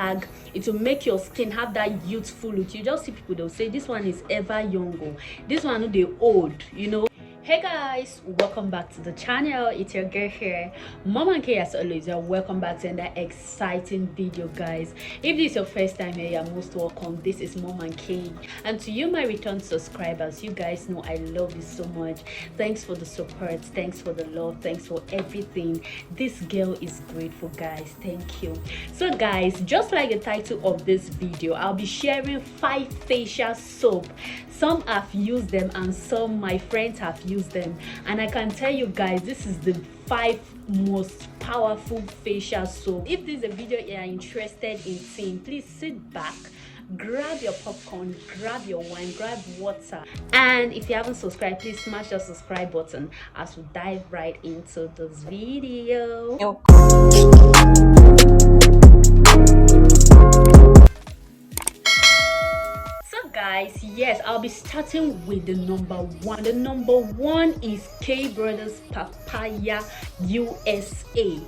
It will make your skin have that youthful look. You just see people, they'll say this one is ever younger, this one they old, you know. Hey guys, welcome back to the channel. It's your girl here, Mom and K, as always. Welcome back to another exciting video, guys. If this is your first time here, you're most welcome. This is Mom and K, and to you, my return subscribers, you guys know I love you so much. Thanks for the support, thanks for the love, thanks for everything. This girl is grateful, guys. Thank you. So guys, just like the title of this video, I'll be sharing 5 facial soap. Some have used them and some my friends have used them, and I can tell you guys, this is the 5 most powerful facial soap. If this is a video you are interested in seeing, please sit back, grab your popcorn, grab your wine, grab water, and if you haven't subscribed, please smash the subscribe button as we dive right into this video. Guys, yes, I'll be starting with the number 1. The number 1 is K Brothers Papaya USA.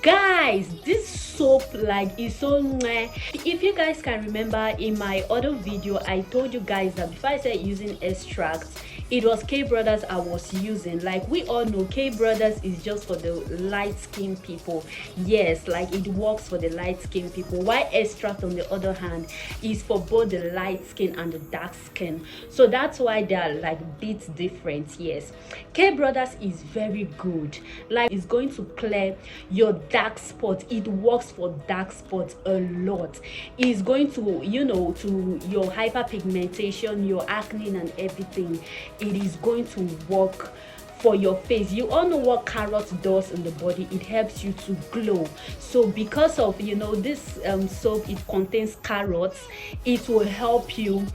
Guys, this soap is so meh. If you guys can remember, in my other video I told you guys that before I started using extracts, it was K Brothers I was using. Like we all know, K Brothers is just for the light skin people. Yes, like it works for the light skin people, while extract on the other hand is for both the light skin and the dark skin. So that's why they are like bit different. Yes, K Brothers is very good. Like it's going to clear your dark spots. It works for dark spots a lot. It's going to, you know, to your hyperpigmentation, your acne and everything. It is going to work for your face. You all know what carrot does in the body. It helps you to glow. So because of, you know, this soap, it contains carrots, it will help you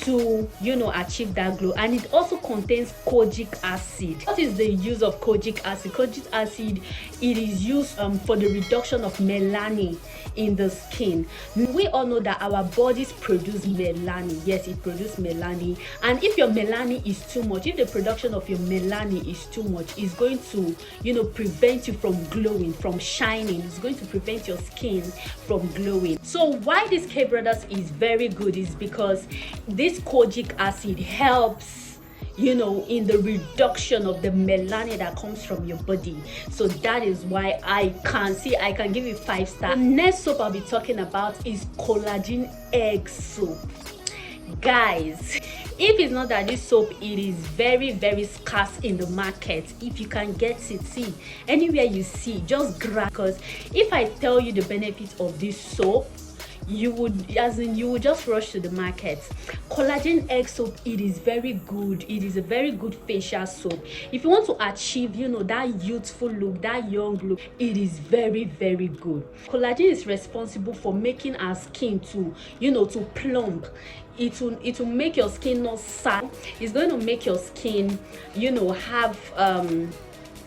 to, you know, achieve that glow. And it also contains kojic acid. What is the use of kojic acid? Kojic acid, it is used for the reduction of melanin in the skin. We all know that our bodies produce melanin. Yes, it produces melanin, and if your melanin is too much, if the production of your melanin is too much, it's going to, you know, prevent you from glowing, from shining. It's going to prevent your skin from glowing. So why this K Brothers is very good is because this kojic acid helps, you know, in the reduction of the melanin that comes from your body. So that is why I can give it 5 stars. The next soap I'll be talking about is collagen egg soap. Guys, if it's not that this soap, it is very scarce in the market. If you can get it, see anywhere you see, just grab, because if I tell you the benefits of this soap, you would just rush to the market. Collagen egg soap, it is very good. It is a very good facial soap. If you want to achieve, you know, that youthful look, that young look, it is very good. Collagen is responsible for making our skin to, you know, to plump. It will make your skin not sag. It's going to make your skin, you know, have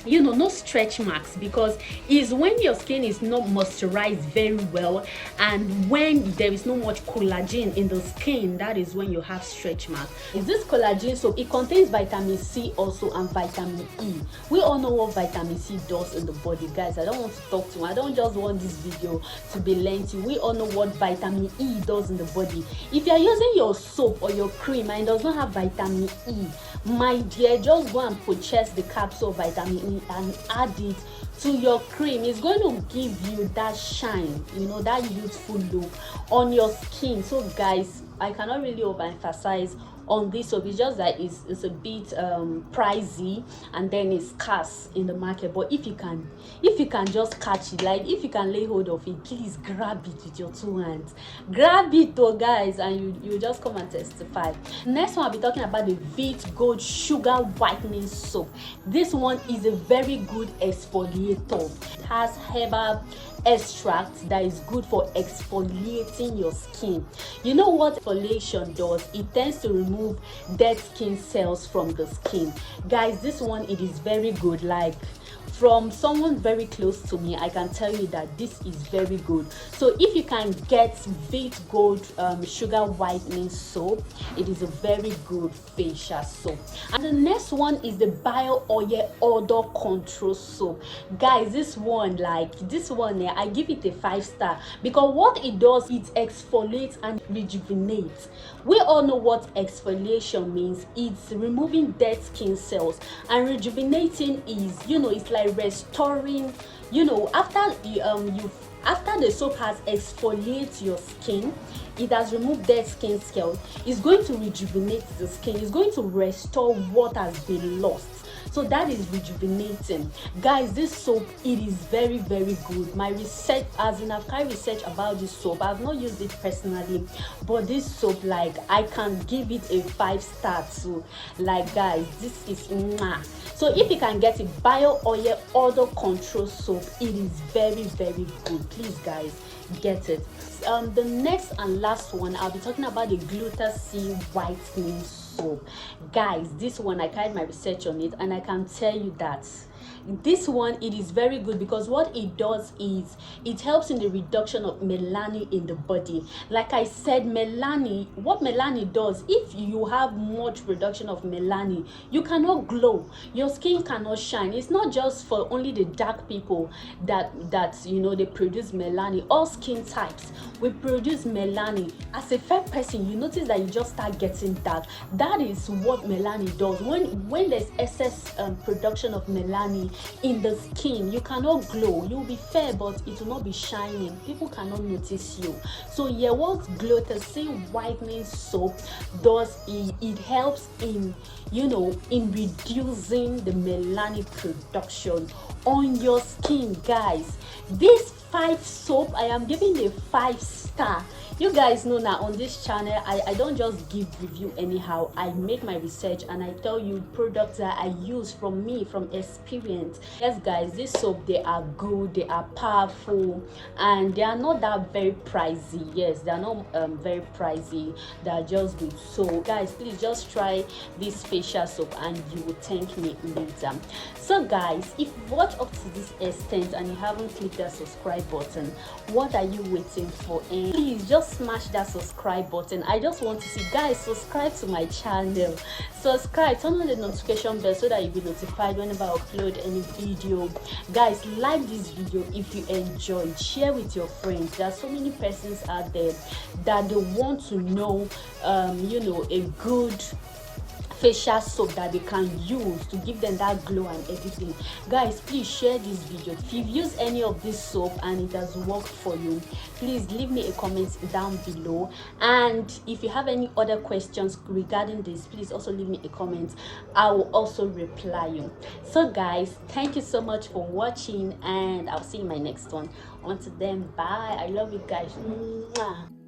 you know, no stretch marks, because is when your skin is not moisturized very well, and when there is not much collagen in the skin, that is when you have stretch marks. Is this collagen soap? It contains vitamin C also and vitamin E. We all know what vitamin C does in the body, guys. I don't want to talk too much. I don't just want this video to be lengthy. We all know what vitamin E does in the body. If you are using your soap or your cream and it does not have vitamin E, my dear, just go and purchase the capsule of vitamin E and add it to your cream. It's going to give you that shine, you know, that youthful look on your skin. So guys, I cannot really overemphasize on this soap. It's just that it's a bit pricey, and then it's scarce in the market. But if you can just catch it, like if you can lay hold of it, please grab it with your 2 hands. Grab it though, guys, and you just come and testify. Next one, I'll be talking about the Veet Gold Sugar Whitening Soap. This one is a very good exfoliator. It has herbal extract that is good for exfoliating your skin. You know what exfoliation does? It tends to remove dead skin cells from the skin. Guys, this one, it is very good. Like from someone very close to me, I can tell you that this is very good. So if you can get Vit Gold sugar whitening soap, it is a very good facial soap. And the next one is the bio oil odor control soap. Guys, this one I give it a 5-star because what it does, it exfoliates and rejuvenates. We all know what exfoliation means. It's removing dead skin cells, and rejuvenating is, it's like restoring, after the soap has exfoliated your skin, it has removed dead skin cells, it's going to rejuvenate the skin, it's going to restore what has been lost. So that is rejuvenating. Guys, this soap, it is very, very good. My research, as in I've carried research about this soap, I've not used it personally, but this soap, like, I can give it a 5-star too. Like, guys, this is mwah. So if you can get it, bio oil odor control soap, it is very, very good. Please, guys, get it. The next and last one, I'll be talking about the Gluta-C whitening soap. Guys, this one, I carried my research on it, and I can tell you that this one, it is very good because what it does is it helps in the reduction of melanin in the body. Like I said, what melanin does, if you have much production of melanin, you cannot glow, your skin cannot shine. It's not just for only the dark people that they produce melanin. All skin types, we produce melanin. As a fair person, you notice that you just start getting dark. That is what melanin does. When there's excess production of melanin in the skin, you cannot glow. You'll be fair, but it will not be shining. People cannot notice you. So yeah, what Gluta-C whitening soap does, it helps in in reducing the melanin production on your skin. Guys, this 5 soap, I am giving a 5-star. You guys know now on this channel, I don't just give review anyhow. I make my research and I tell you products that I use from experience. Yes, guys, this soap, they are good, they are powerful, and they are not that very pricey. Yes, they are not very pricey. They are just good. So guys, please just try this facial soap and you will thank me later. So guys, if you watch up to this extent and you haven't clicked that subscribe button, what are you waiting for? And please just smash that subscribe button. I just want to see, guys, subscribe to my channel, subscribe, turn on the notification bell so that you'll be notified whenever I upload any video. Guys, like this video if you enjoyed, share with your friends. There are so many persons out there that they want to know a good facial soap that they can use to give them that glow and everything. Guys, please share this video. If you've used any of this soap and it has worked for you, please leave me a comment down below. And if you have any other questions regarding this, please also leave me a comment. I will also reply you. So guys, thank you so much for watching, and I'll see you in my next one. Until then, bye. I love you guys. Mwah.